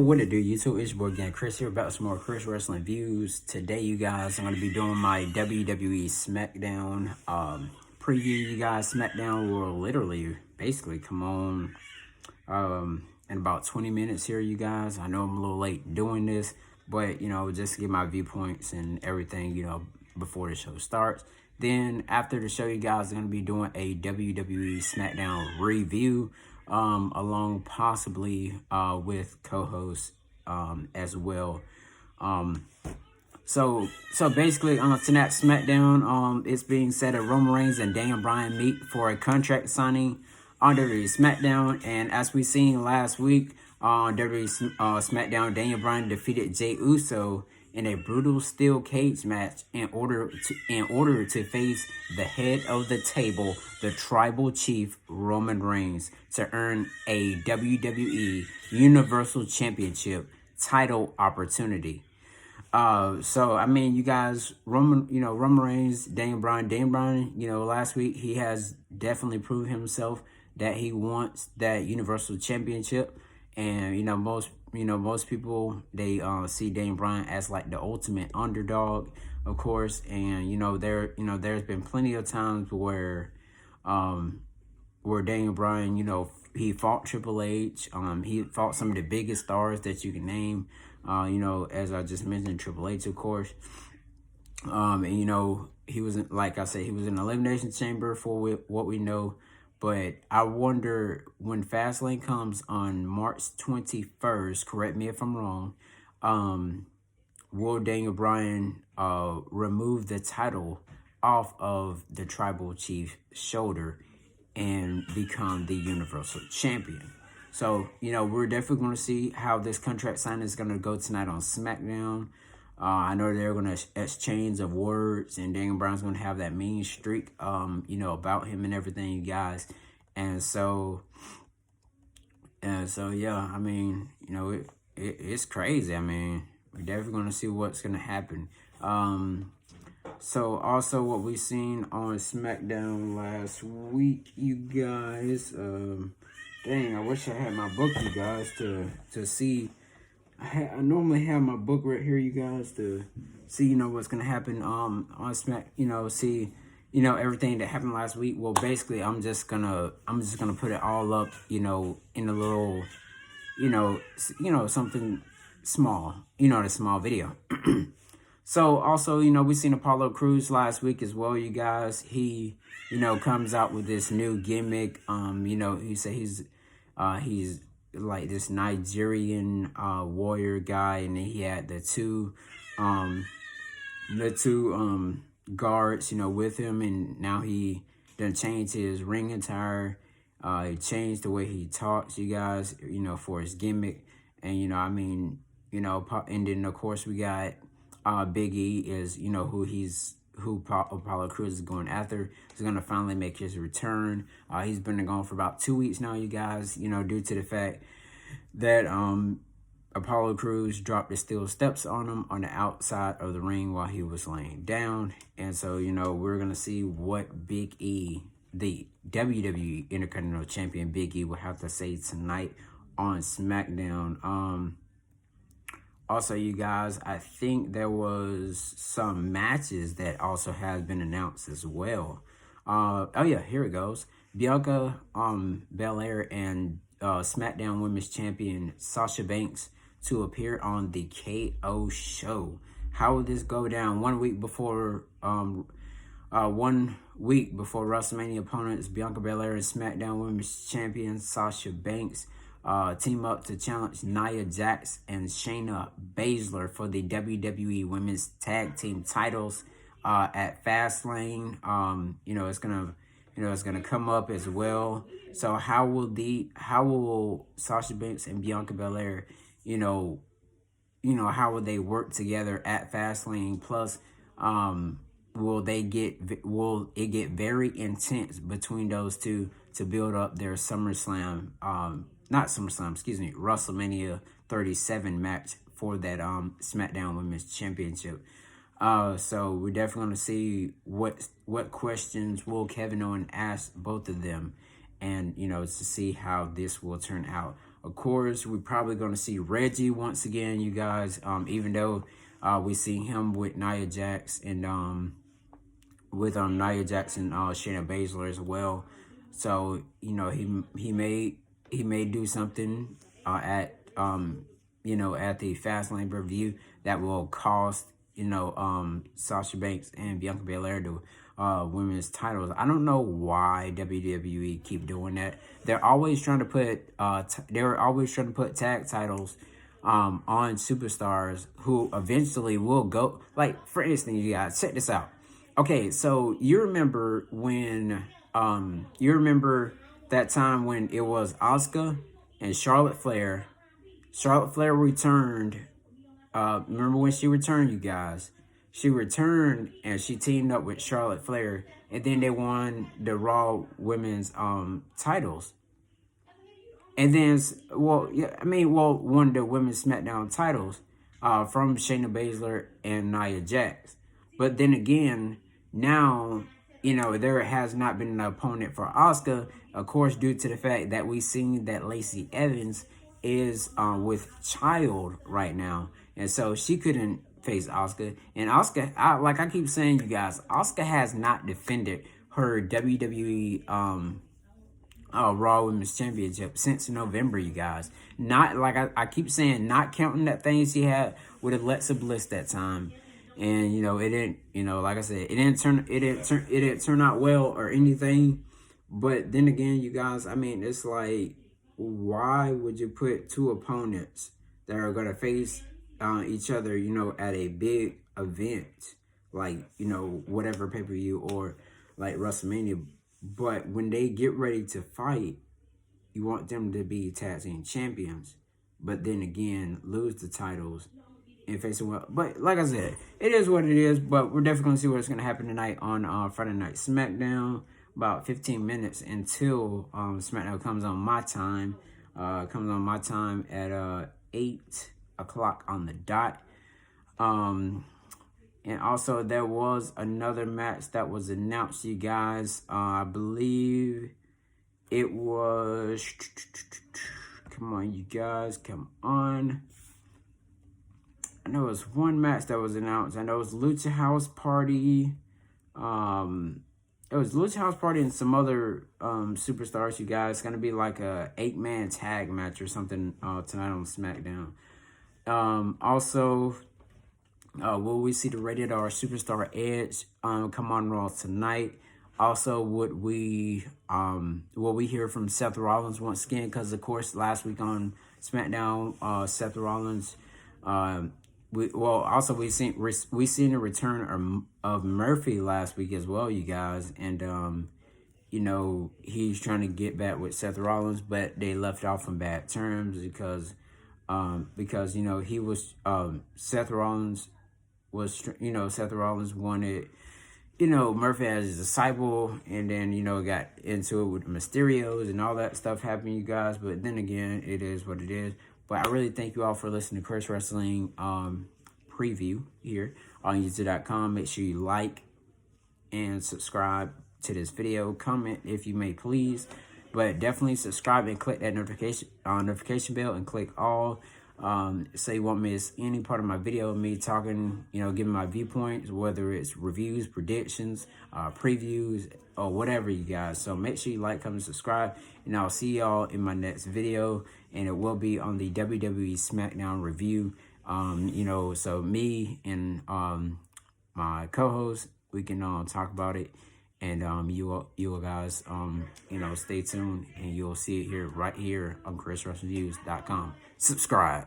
what it do, YouTube? It's your boy again, Khris here, about some more Khris Wrestling Views. Today, you guys, I'm going to be doing my WWE Smackdown preview. You guys, Smackdown will literally, basically, come on in about 20 minutes here, you guys. I know I'm a little late doing this, but, you know, just to get my viewpoints and everything, you know, before the show starts. Then, after the show, you guys are going to be doing a WWE Smackdown review. Along possibly with co-hosts as well. So basically tonight SmackDown, it's being said that Roman Reigns and Daniel Bryan meet for a contract signing on WWE Smackdown, and as we seen last week on WWE Smackdown, Daniel Bryan defeated Jey Uso in a brutal steel cage match in order to face the head of the table, the tribal chief Roman Reigns, to earn a WWE Universal Championship title opportunity. So I mean, you guys, Roman Reigns, Daniel Bryan, you know, last week he has definitely proved himself that he wants that Universal Championship, and most people, they see Daniel Bryan as like the ultimate underdog, of course, and there's been plenty of times where Daniel Bryan, he fought Triple H, he fought some of the biggest stars that you can name, as I just mentioned, Triple H, of course, and he was like I said, he was in the Elimination Chamber for what we know. But I wonder, when Fastlane comes on March 21st, correct me if I'm wrong, will Daniel Bryan remove the title off of the Tribal Chief's shoulder and become the Universal Champion? So, we're definitely going to see how this contract signing is going to go tonight on SmackDown. I know they're going to exchange of words, and Daniel Bryan's going to have that mean streak, about him and everything, you guys. And so, yeah, I mean, it's crazy. I mean, we're definitely going to see what's going to happen. So also what we seen on SmackDown last week, you guys, dang, I wish I had my book, you guys, to see. I normally have my book right here, you guys, to see, what's going to happen on Smack, see, everything that happened last week. Well, basically, I'm just gonna put it all up, in a little, something small, the small video. So also, we seen Apollo Crews last week as well, you guys. He, comes out with this new gimmick. He said he's like this Nigerian warrior guy, and then he had the two guards, with him, and now he done changed his ring attire. He changed the way he talks, you guys, for his gimmick. And and then of course we got Big E is who Apollo Crews is going after. He's going to finally make his return. He's been gone for about 2 weeks now, you guys, due to the fact that Apollo Crews dropped the steel steps on him on the outside of the ring while he was laying down. And so, we're going to see what Big E, the WWE Intercontinental Champion Big E, will have to say tonight on SmackDown. Also, you guys, I think there was some matches that also has been announced as well. Oh yeah, here it goes. Bianca Belair and SmackDown Women's Champion Sasha Banks to appear on the KO show. How will this go down? 1 week before WrestleMania opponents Bianca Belair and SmackDown Women's Champion Sasha Banks team up to challenge Nia Jax and Shayna Baszler for the WWE Women's Tag Team titles at Fastlane. It's gonna come up as well. So how will Sasha Banks and Bianca Belair, how will they work together at Fastlane? Plus, will it get very intense between those two to build up their WrestleMania 37 match for that SmackDown Women's Championship. So we're definitely going to see what questions will Kevin Owens ask both of them, and to see how this will turn out. Of course, we're probably going to see Reggie once again, you guys. Even though we see him with Nia Jax and Nia Jax and Shayna Baszler as well. So he may do something at at the Fastlane review that will cost Sasha Banks and Bianca Belair the women's titles. I don't know why WWE keep doing that. They're always trying to put tag titles on superstars who eventually will go. Like, for instance, you guys, check this out. Okay, so you remember when that time when it was Asuka and Charlotte Flair. Charlotte Flair returned. Remember when she returned, you guys? She returned and she teamed up with Charlotte Flair, and then they won the Raw Women's titles. And then, won the Women's Smackdown titles from Shayna Baszler and Nia Jax. But then again, now, there has not been an opponent for Asuka, of course, due to the fact that we've seen that Lacey Evans is with child right now. And so she couldn't face Asuka. And Asuka, like I keep saying, you guys, Asuka has not defended her WWE Raw Women's Championship since November, you guys. Not, like I keep saying, not counting that thing she had with Alexa Bliss that time. And it didn't, like I said, it didn't turn out well or anything. But then again, you guys, I mean, it's like, why would you put two opponents that are gonna face each other, at a big event like whatever pay-per-view or like WrestleMania, but when they get ready to fight, you want them to be tag team champions, but then again lose the titles and face them well. But like I said, it is what it is. But we're definitely gonna see what's gonna happen tonight on Friday Night Smackdown. About 15 minutes until Smackdown comes on my time. Comes on my time at 8 o'clock on the dot. And also there was another match that was announced, you guys. I believe it was. Come on, you guys, come on. I know it was one match that was announced. I know it was Lucha House Party. It was Lucha House Party and some other superstars, you guys. It's going to be like a 8-man tag match or something tonight on SmackDown. Also, will we see the Rated R Superstar Edge come on Raw tonight? Also, will we hear from Seth Rollins once again? Because, of course, last week on SmackDown, Seth Rollins... we seen the return of Murphy last week as well, you guys, and he's trying to get back with Seth Rollins, but they left off on bad terms because he was Seth Rollins wanted Murphy as his disciple, and then got into it with the Mysterios and all that stuff happened, you guys. But then again, it is what it is. But I really thank you all for listening to Khris Wrestling preview here on YouTube.com. Make sure you like and subscribe to this video. Comment if you may, please. But definitely subscribe and click that notification bell and click all. So you won't miss any part of my video, me talking, giving my viewpoints, whether it's reviews, predictions, previews, or whatever, you guys. So make sure you like, comment, subscribe, and I'll see y'all in my next video, and it will be on the WWE Smackdown review. So me and my co-host, we can talk about it, and you guys stay tuned, and you'll see it right here on KhrisWrestlingViews.com. Subscribe.